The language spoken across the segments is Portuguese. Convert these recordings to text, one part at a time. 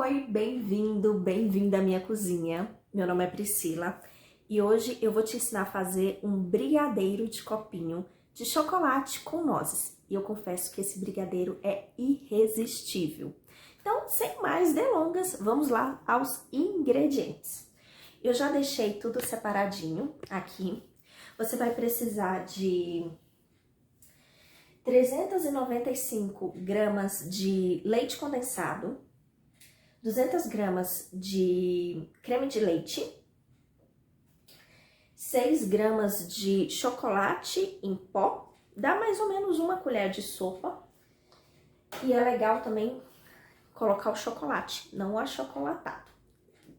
Oi, bem-vindo, bem-vinda à minha cozinha. Meu nome é Priscila e hoje eu vou te ensinar a fazer um brigadeiro de copinho de chocolate com nozes. E eu confesso que esse brigadeiro é irresistível. Então, sem mais delongas, vamos lá aos ingredientes. Eu já deixei tudo separadinho aqui. Você vai precisar de 395 gramas de leite condensado, 200 gramas de creme de leite, 6 gramas de chocolate em pó, dá mais ou menos uma colher de sopa. E é legal também colocar o chocolate, não o achocolatado.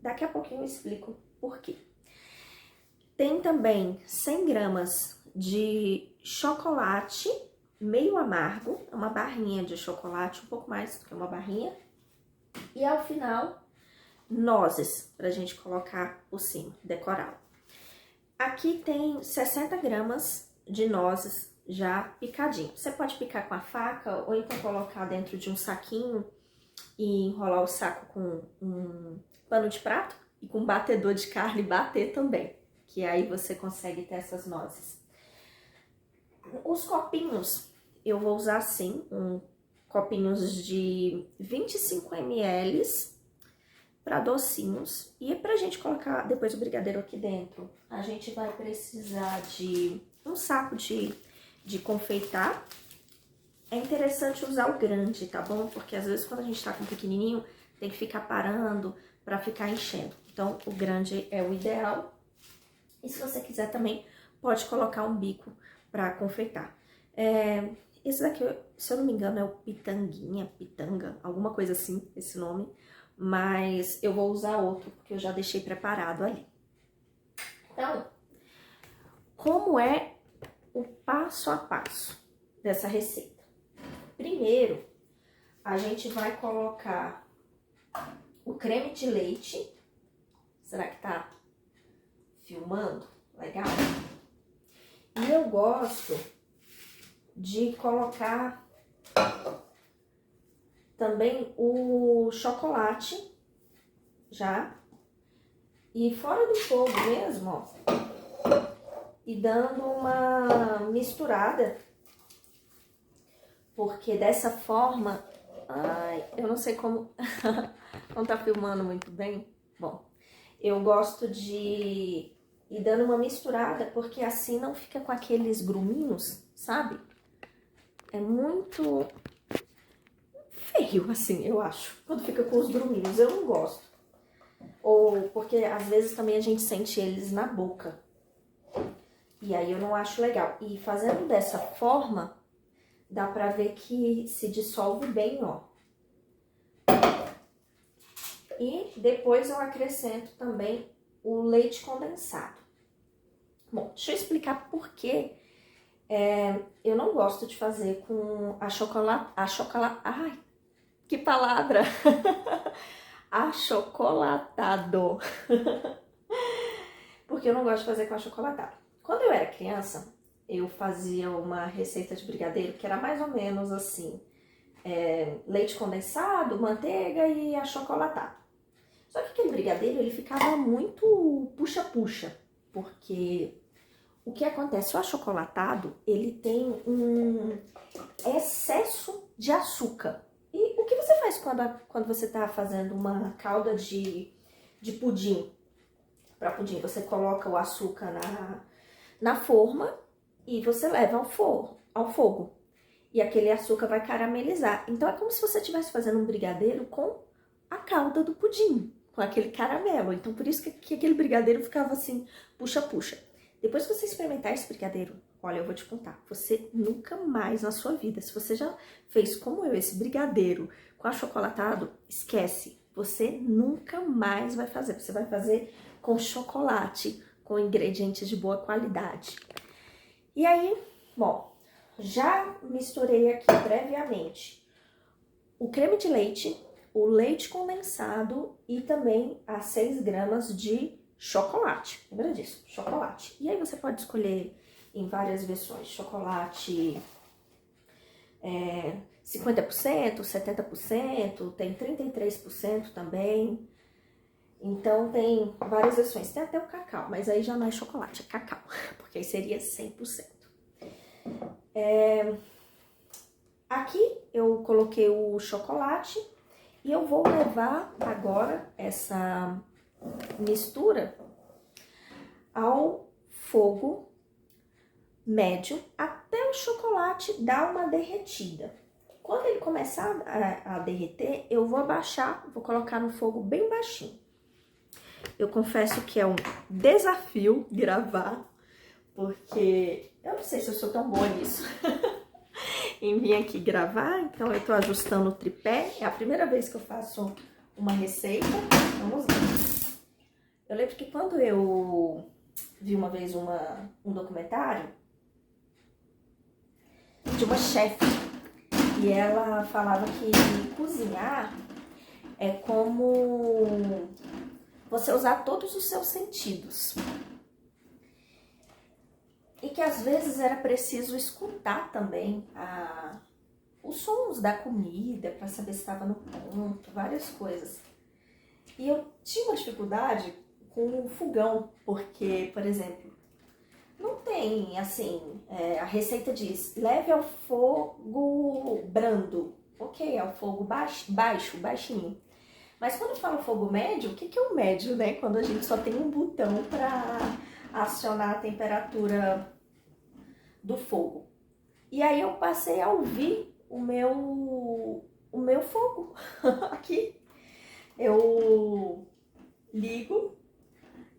Daqui a pouquinho eu explico por quê. Tem também 100 gramas de chocolate meio amargo, uma barrinha de chocolate, um pouco mais do que uma barrinha. E ao final, nozes, pra gente colocar por cima, decorar. Aqui tem 60 gramas de nozes já picadinho. Você pode picar com a faca ou então colocar dentro de um saquinho e enrolar o saco com um pano de prato e com um batedor de carne bater também, que aí você consegue ter essas nozes. Os copinhos, eu vou usar assim, copinhos de 25 ml para docinhos. E pra gente colocar depois o brigadeiro aqui dentro, a gente vai precisar de um saco de confeitar. É interessante usar o grande, tá bom? Porque às vezes quando a gente tá com o pequenininho, tem que ficar parando para ficar enchendo. Então, o grande é o ideal. E se você quiser também, pode colocar um bico para confeitar. Esse daqui, se eu não me engano, é o pitanga, alguma coisa assim, esse nome. Mas eu vou usar outro, porque eu já deixei preparado ali. Então, como é o passo a passo dessa receita? Primeiro, a gente vai colocar o creme de leite. Será que tá filmando? Legal? E eu gosto de colocar também o chocolate já. E fora do fogo mesmo, ó. E dando uma misturada. Porque dessa forma... Ai, eu não sei como... não tá filmando muito bem. Bom, eu gosto de ir dando uma misturada, porque assim não fica com aqueles gruminhos, sabe? É muito feio, assim, eu acho, quando fica com os gruminhos. Eu não gosto. Ou porque às vezes também a gente sente eles na boca. E aí eu não acho legal. E fazendo dessa forma, dá pra ver que se dissolve bem, ó. E depois eu acrescento também o leite condensado. Bom, deixa eu explicar por que eu não gosto de fazer com ai, que palavra! Achocolatado. Porque eu não gosto de fazer com achocolatado. Quando eu era criança, eu fazia uma receita de brigadeiro que era mais ou menos assim. Leite condensado, manteiga e achocolatado. Só que aquele brigadeiro, ele ficava muito puxa-puxa. Porque o que acontece? O achocolatado, ele tem um excesso de açúcar. E o que você faz quando você está fazendo uma calda de pudim? Para pudim, você coloca o açúcar na forma e você leva ao fogo. E aquele açúcar vai caramelizar. Então, é como se você estivesse fazendo um brigadeiro com a calda do pudim, com aquele caramelo. Então, por isso que aquele brigadeiro ficava assim, puxa-puxa. Depois que você experimentar esse brigadeiro, olha, eu vou te contar, você nunca mais na sua vida, se você já fez como eu esse brigadeiro com achocolatado, esquece, você nunca mais vai fazer. Você vai fazer com chocolate, com ingredientes de boa qualidade. E aí, bom, já misturei aqui previamente o creme de leite, o leite condensado e também as 6 gramas de chocolate. Lembra disso? Chocolate. E aí você pode escolher em várias versões. Chocolate 50%, 70%, tem 33% também. Então tem várias versões, tem até o cacau, mas aí já não é chocolate, é cacau, porque aí seria 100%. Aqui eu coloquei o chocolate e eu vou levar agora essa mistura ao fogo médio até o chocolate dar uma derretida. Quando ele começar a derreter, eu vou abaixar, vou colocar no fogo bem baixinho. Eu confesso que é um desafio gravar, porque eu não sei se eu sou tão boa nisso. Em vir aqui gravar, então eu tô ajustando o tripé. É a primeira vez que eu faço uma receita. Vamos ver. Eu lembro que quando eu vi uma vez um documentário de uma chefe, e ela falava que cozinhar é como você usar todos os seus sentidos. E que às vezes era preciso escutar também os sons da comida para saber se estava no ponto, várias coisas. E eu tinha uma dificuldade com o fogão, porque, por exemplo, não tem assim, a receita diz, leve ao fogo brando, ok, ao fogo baixinho. Mas quando fala fogo médio, o que é o médio, né? Quando a gente só tem um botão para acionar a temperatura do fogo. E aí eu passei a ouvir o meu fogo aqui. Eu ligo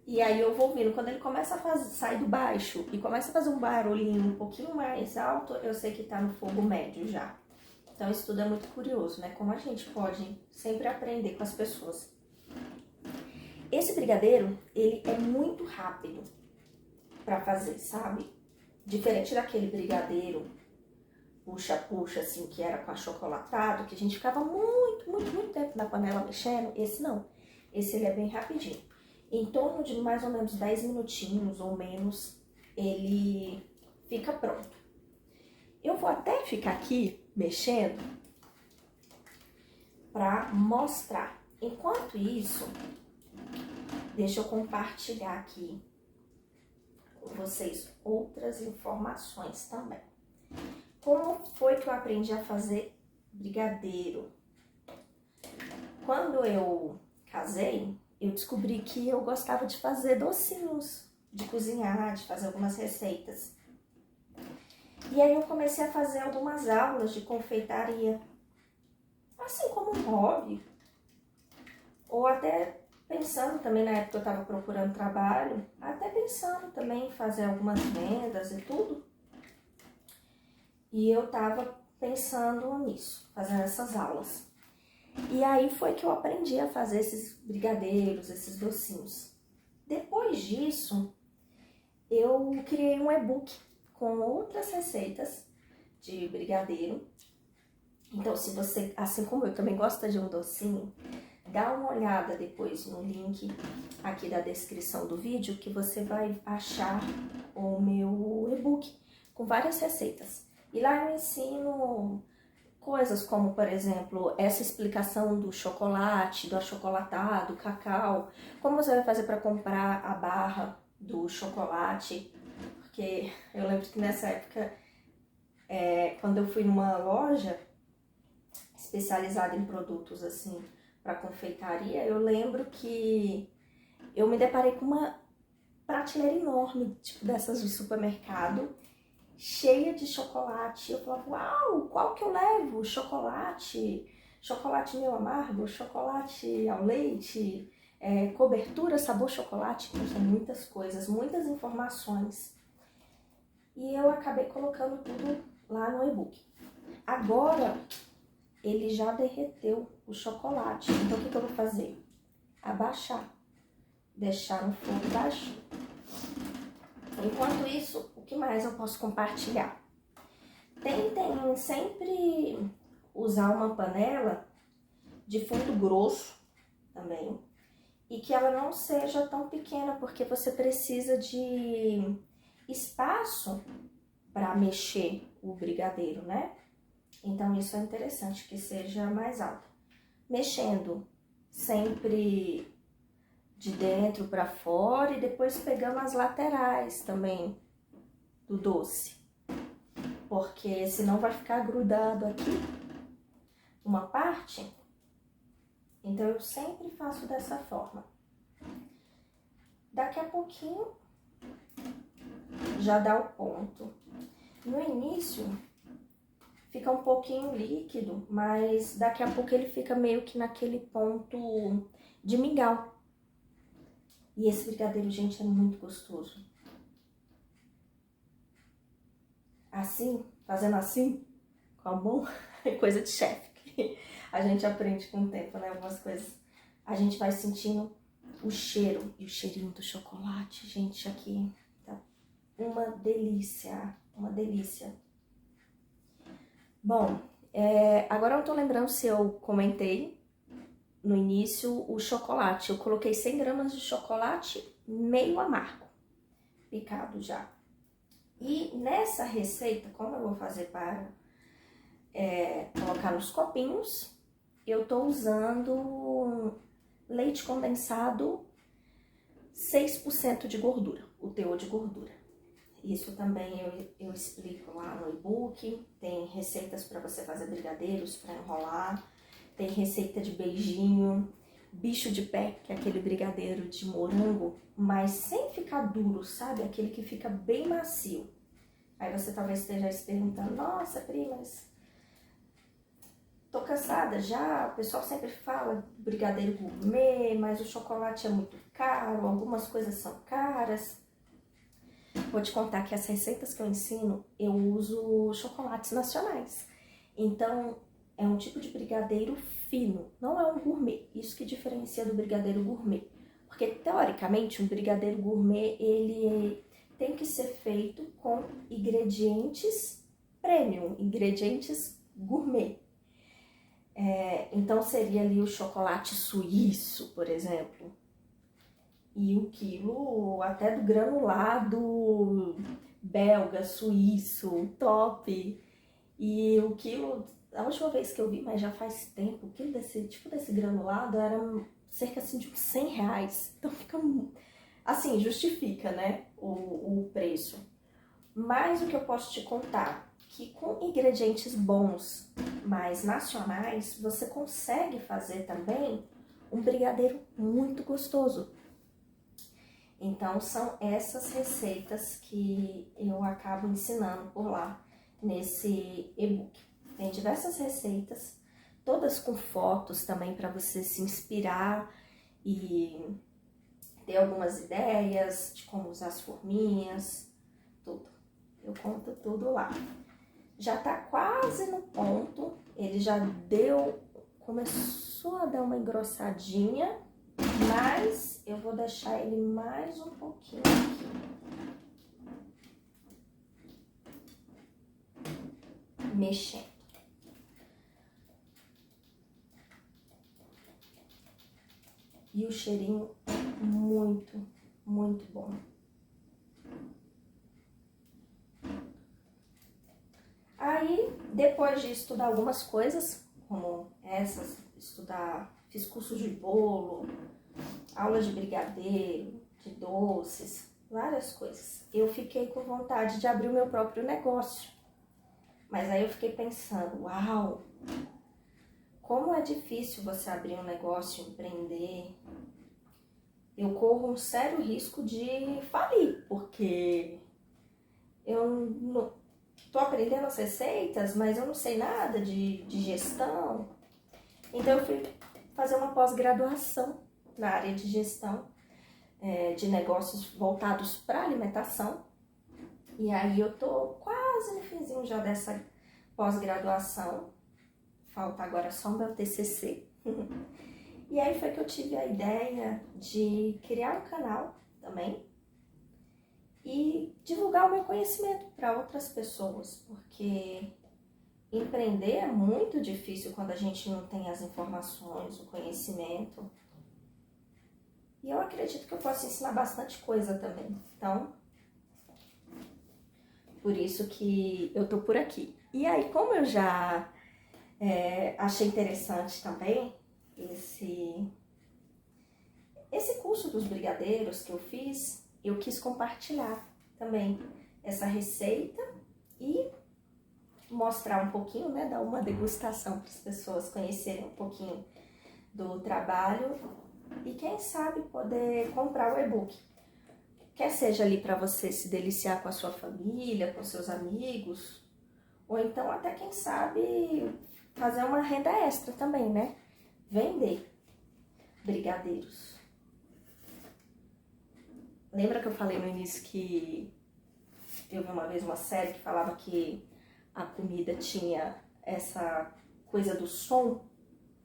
e aí eu vou ouvindo. Quando ele começa a sair do baixo e começa a fazer um barulhinho um pouquinho mais alto, eu sei que tá no fogo médio já. Então isso tudo é muito curioso, né? Como a gente pode sempre aprender com as pessoas. Esse brigadeiro, ele é muito rápido para fazer, sabe? Diferente daquele brigadeiro puxa-puxa, assim, que era com achocolatado, que a gente ficava muito tempo na panela mexendo. Esse não. Esse ele é bem rapidinho. Em torno de mais ou menos 10 minutinhos ou menos, ele fica pronto. Eu vou até ficar aqui mexendo para mostrar. Enquanto isso, deixa eu compartilhar aqui com vocês outras informações também. Como foi que eu aprendi a fazer brigadeiro? Quando eu casei, eu descobri que eu gostava de fazer docinhos, de cozinhar, de fazer algumas receitas. E aí eu comecei a fazer algumas aulas de confeitaria, assim como um hobby, ou até pensando também, na época eu estava procurando trabalho, até pensando também em fazer algumas vendas e tudo. E eu estava pensando nisso, fazendo essas aulas. E aí foi que eu aprendi a fazer esses brigadeiros, esses docinhos. Depois disso, eu criei um e-book com outras receitas de brigadeiro. Então, se você, assim como eu, também gosta de um docinho, dá uma olhada depois no link aqui da descrição do vídeo que você vai achar o meu e-book com várias receitas. E lá eu ensino coisas como, por exemplo, essa explicação do chocolate, do achocolatado, do cacau, como você vai fazer para comprar a barra do chocolate, porque eu lembro que nessa época, quando eu fui numa loja especializada em produtos assim para confeitaria, eu lembro que eu me deparei com uma prateleira enorme, tipo dessas de supermercado, cheia de chocolate. Eu falava, uau, qual que eu levo? Chocolate meio amargo, chocolate ao leite, cobertura sabor chocolate. Então, são muitas coisas, muitas informações. E eu acabei colocando tudo lá no e-book. Agora, ele já derreteu o chocolate. Então, o que eu vou fazer? Abaixar. Deixar no fogo baixo. Enquanto isso, o que mais eu posso compartilhar? Tentem sempre usar uma panela de fundo grosso também. E que ela não seja tão pequena, porque você precisa de espaço para mexer o brigadeiro, né? Então, isso é interessante, que seja mais alta. Mexendo sempre de dentro para fora e depois pegando as laterais também do doce. Porque senão vai ficar grudado aqui uma parte. Então, eu sempre faço dessa forma. Daqui a pouquinho já dá o ponto. No início fica um pouquinho líquido, mas daqui a pouco ele fica meio que naquele ponto de mingau. E esse brigadeiro, gente, é muito gostoso. Assim, fazendo assim, com a mão, é coisa de chefe. A gente aprende com o tempo, né? Algumas coisas. A gente vai sentindo o cheiro e o cheirinho do chocolate, gente, aqui tá uma delícia, uma delícia. Bom, agora eu não tô lembrando se eu comentei no início o chocolate. Eu coloquei 100 gramas de chocolate meio amargo, picado já. E nessa receita, como eu vou fazer para colocar nos copinhos, eu tô usando leite condensado 6% de gordura, o teor de gordura. Isso também eu explico lá no e-book. Tem receitas para você fazer brigadeiros, para enrolar. Tem receita de beijinho, bicho de pé, que é aquele brigadeiro de morango, mas sem ficar duro, sabe? Aquele que fica bem macio. Aí você talvez esteja se perguntando, nossa, Pri, mas tô cansada já, o pessoal sempre fala brigadeiro gourmet, mas o chocolate é muito caro, algumas coisas são caras. Vou te contar que as receitas que eu ensino, eu uso chocolates nacionais. Então, é um tipo de brigadeiro fino, não é um gourmet. Isso que diferencia do brigadeiro gourmet. Porque, teoricamente, um brigadeiro gourmet, ele tem que ser feito com ingredientes premium, ingredientes gourmet. Então, seria ali o chocolate suíço, por exemplo. E o quilo até do granulado belga, suíço, top. E o quilo, a última vez que eu vi, mas já faz tempo, o quilo desse granulado era cerca assim, de uns 100 reais. Então fica, assim, justifica, né, o preço. Mas o que eu posso te contar, que com ingredientes bons, mais nacionais, você consegue fazer também um brigadeiro muito gostoso. Então, são essas receitas que eu acabo ensinando por lá, nesse e-book. Tem diversas receitas, todas com fotos também para você se inspirar e ter algumas ideias de como usar as forminhas, tudo. Eu conto tudo lá. Já tá quase no ponto, ele já começou a dar uma engrossadinha, mas eu vou deixar ele mais um pouquinho aqui. Mexendo. E o cheirinho é muito, muito bom. Aí, depois de estudar algumas coisas, como essas, fiz cursos de bolo, aulas de brigadeiro, de doces, várias coisas. Eu fiquei com vontade de abrir o meu próprio negócio. Mas aí eu fiquei pensando, uau, como é difícil você abrir um negócio, empreender. Eu corro um sério risco de falir, porque eu não tô aprendendo as receitas, mas eu não sei nada de gestão. Então eu fui fazer uma pós-graduação na área de gestão de negócios voltados para alimentação. E aí eu tô quase no finzinho já dessa pós-graduação. Falta agora só o meu TCC. E aí foi que eu tive a ideia de criar um canal também e divulgar o meu conhecimento para outras pessoas, porque empreender é muito difícil quando a gente não tem as informações, o conhecimento. E eu acredito que eu posso ensinar bastante coisa também. Então, por isso que eu tô por aqui. E aí, como eu já achei interessante também esse curso dos brigadeiros que eu fiz, eu quis compartilhar também essa receita e mostrar um pouquinho, né, dar uma degustação para as pessoas conhecerem um pouquinho do trabalho e quem sabe poder comprar o e-book. Quer seja ali para você se deliciar com a sua família, com seus amigos, ou então até quem sabe fazer uma renda extra também, né? Vender brigadeiros. Lembra que eu falei no início que eu vi uma vez uma série que falava que a comida tinha essa coisa do som?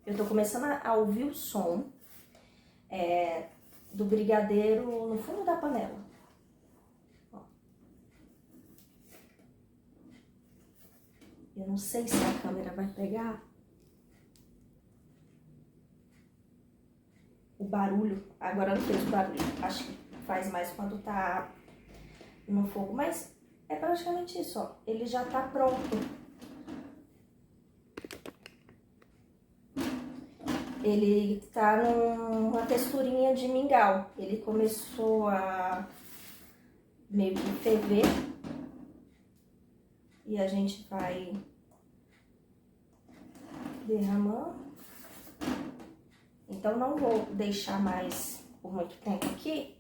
Eu tô começando a ouvir o som do brigadeiro no fundo da panela. Ó. Eu não sei se a câmera vai pegar o barulho. Agora não fez o barulho. Acho que faz mais quando tá no fogo. Mas é praticamente isso, ó. Ele já tá pronto. Ele tá numa texturinha de mingau. Ele começou a meio que ferver. E a gente vai derramando. Então, não vou deixar mais por muito tempo aqui.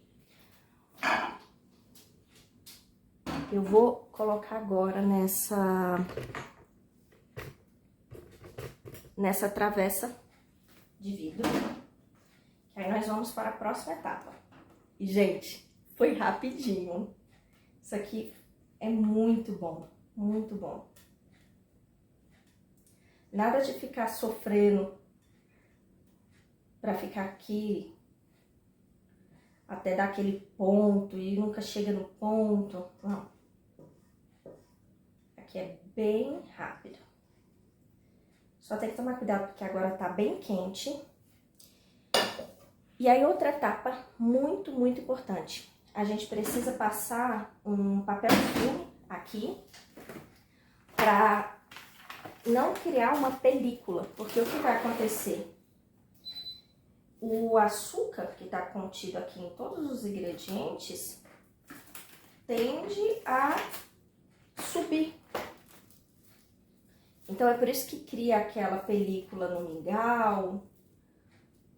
Eu vou colocar agora nessa travessa de vidro. Aí nós vamos para a próxima etapa. E, gente, foi rapidinho. Isso aqui é muito bom, muito bom. Nada de ficar sofrendo para ficar aqui até dar aquele ponto e nunca chega no ponto. Não. Aqui é bem rápido. Só tem que tomar cuidado porque agora tá bem quente. E aí outra etapa muito, muito importante. A gente precisa passar um papel filme aqui para não criar uma película. Porque o que vai acontecer? O açúcar que está contido aqui em todos os ingredientes tende a subir. Então, é por isso que cria aquela película no mingau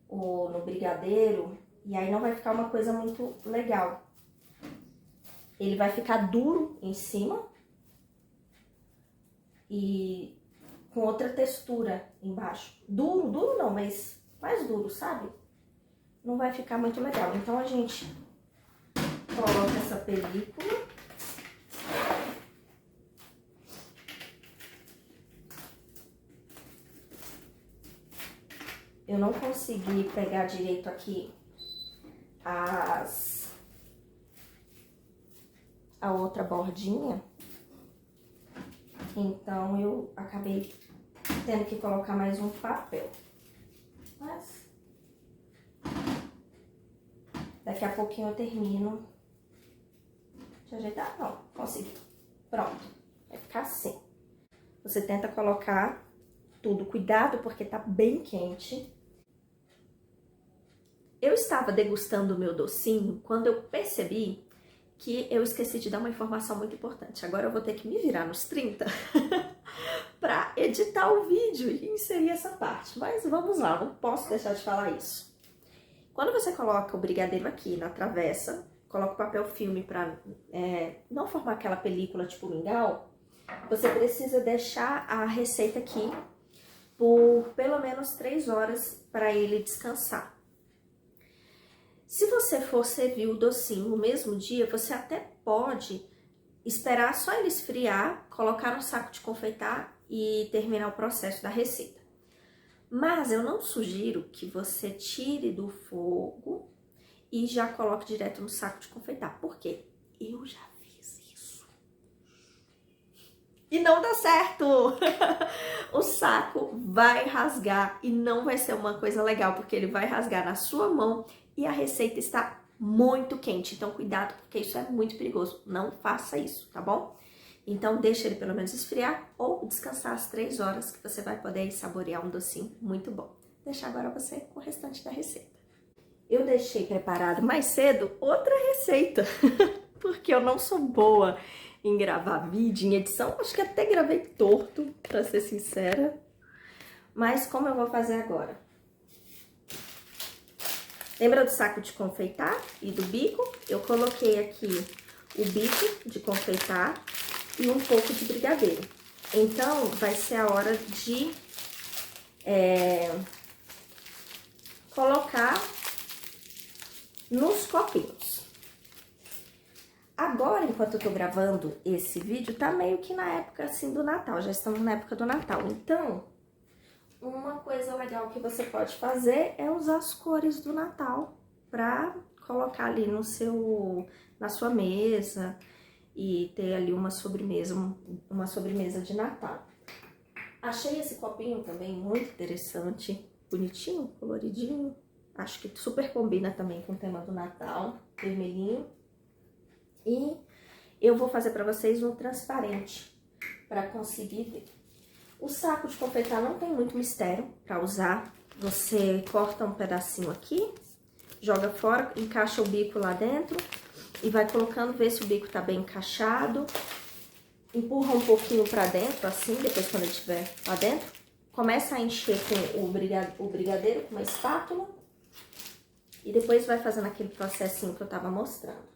ou no brigadeiro. E aí não vai ficar uma coisa muito legal. Ele vai ficar duro em cima e com outra textura embaixo. Duro, duro não, mas mais duro, sabe? Não vai ficar muito legal. Então, a gente coloca essa película. Eu não consegui pegar direito aqui a outra bordinha. Então, eu acabei tendo que colocar mais um papel. Mas daqui a pouquinho eu termino de ajeitar. Não, consegui. Pronto. Vai ficar assim. Você tenta colocar tudo. Cuidado, porque tá bem quente. Eu estava degustando o meu docinho quando eu percebi que eu esqueci de dar uma informação muito importante. Agora eu vou ter que me virar nos 30 para editar o vídeo e inserir essa parte. Mas vamos lá, não posso deixar de falar isso. Quando você coloca o brigadeiro aqui na travessa, coloca o papel filme para não formar aquela película tipo mingau, você precisa deixar a receita aqui por pelo menos 3 horas para ele descansar. Se você for servir o docinho no mesmo dia, você até pode esperar só ele esfriar, colocar no saco de confeitar e terminar o processo da receita. Mas eu não sugiro que você tire do fogo e já coloque direto no saco de confeitar. Por quê? Eu já fiz isso. E não dá certo! O saco vai rasgar e não vai ser uma coisa legal, porque ele vai rasgar na sua mão e a receita está muito quente. Então, cuidado, porque isso é muito perigoso. Não faça isso, tá bom? Então, deixa ele pelo menos esfriar ou descansar as 3 horas que você vai poder saborear um docinho muito bom. Vou deixar agora você com o restante da receita. Eu deixei preparado mais cedo outra receita, porque eu não sou boa em gravar vídeo, em edição. Acho que até gravei torto, pra ser sincera. Mas como eu vou fazer agora? Lembra do saco de confeitar e do bico? Eu coloquei aqui o bico de confeitar e um pouco de brigadeiro. Então, vai ser a hora de colocar nos copinhos. Agora, enquanto eu tô gravando esse vídeo, tá meio que na época, assim, do Natal. Já estamos na época do Natal. Então, uma coisa legal que você pode fazer é usar as cores do Natal pra colocar ali na sua mesa e ter ali uma sobremesa de Natal. Achei esse copinho também muito interessante, bonitinho, coloridinho. Acho que super combina também com o tema do Natal, vermelhinho. E eu vou fazer pra vocês um transparente, pra conseguir ver. O saco de confeitar não tem muito mistério pra usar. Você corta um pedacinho aqui, joga fora, encaixa o bico lá dentro e vai colocando, vê se o bico tá bem encaixado. Empurra um pouquinho pra dentro, assim, depois quando ele estiver lá dentro. Começa a encher com o brigadeiro com uma espátula. E depois vai fazendo aquele processinho que eu tava mostrando.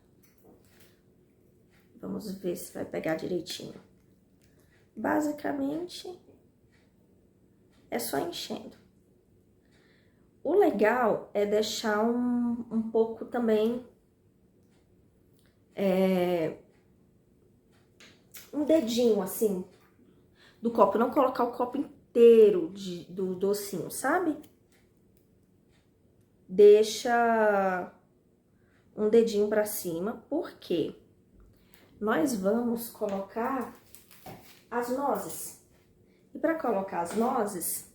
Vamos ver se vai pegar direitinho. Basicamente, é só enchendo. O legal é deixar um pouco também... um dedinho, assim, do copo. Não colocar o copo inteiro do docinho, sabe? Deixa um dedinho pra cima, porque nós vamos colocar as nozes. E pra colocar as nozes,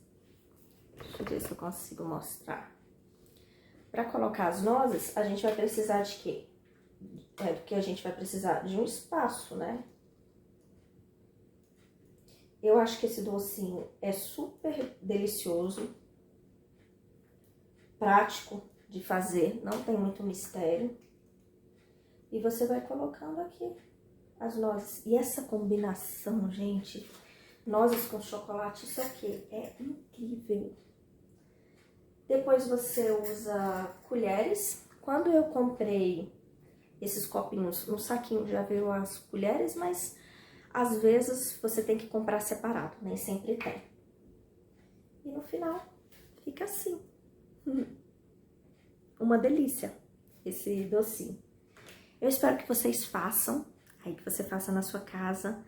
deixa eu ver se eu consigo mostrar. Pra colocar as nozes, a gente vai precisar de quê? Porque a gente vai precisar de um espaço, né? Eu acho que esse docinho é super delicioso, prático de fazer, não tem muito mistério. E você vai colocando aqui as nozes. E essa combinação, gente, nozes com chocolate, isso aqui é incrível. Depois você usa colheres. Quando eu comprei esses copinhos no saquinho, já veio as colheres, mas às vezes você tem que comprar separado, nem sempre tem. E no final fica assim. Uma delícia esse docinho. Eu espero que vocês façam, aí que você faça na sua casa,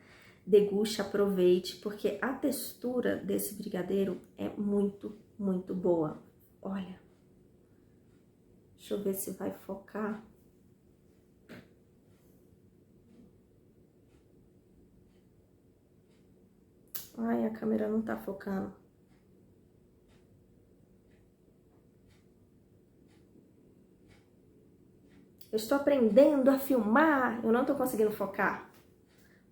deguste, aproveite, porque a textura desse brigadeiro é muito, muito boa. Olha, deixa eu ver se vai focar. Ai, a câmera não tá focando. Eu estou aprendendo a filmar, eu não tô conseguindo focar.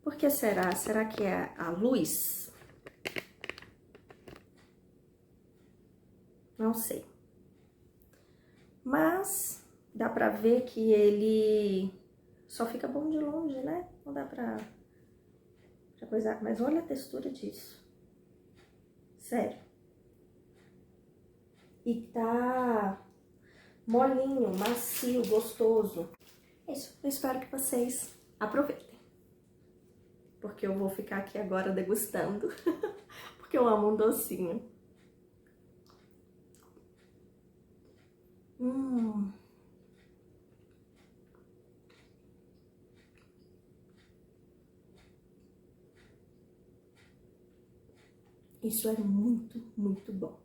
Por que será? Será que é a luz? Não sei. Mas dá pra ver que ele só fica bom de longe, né? Não dá pra coisar. Mas olha a textura disso. Sério. E tá molinho, macio, gostoso. É isso. Eu espero que vocês aproveitem. Porque eu vou ficar aqui agora degustando. Porque eu amo um docinho. Isso é muito, muito bom.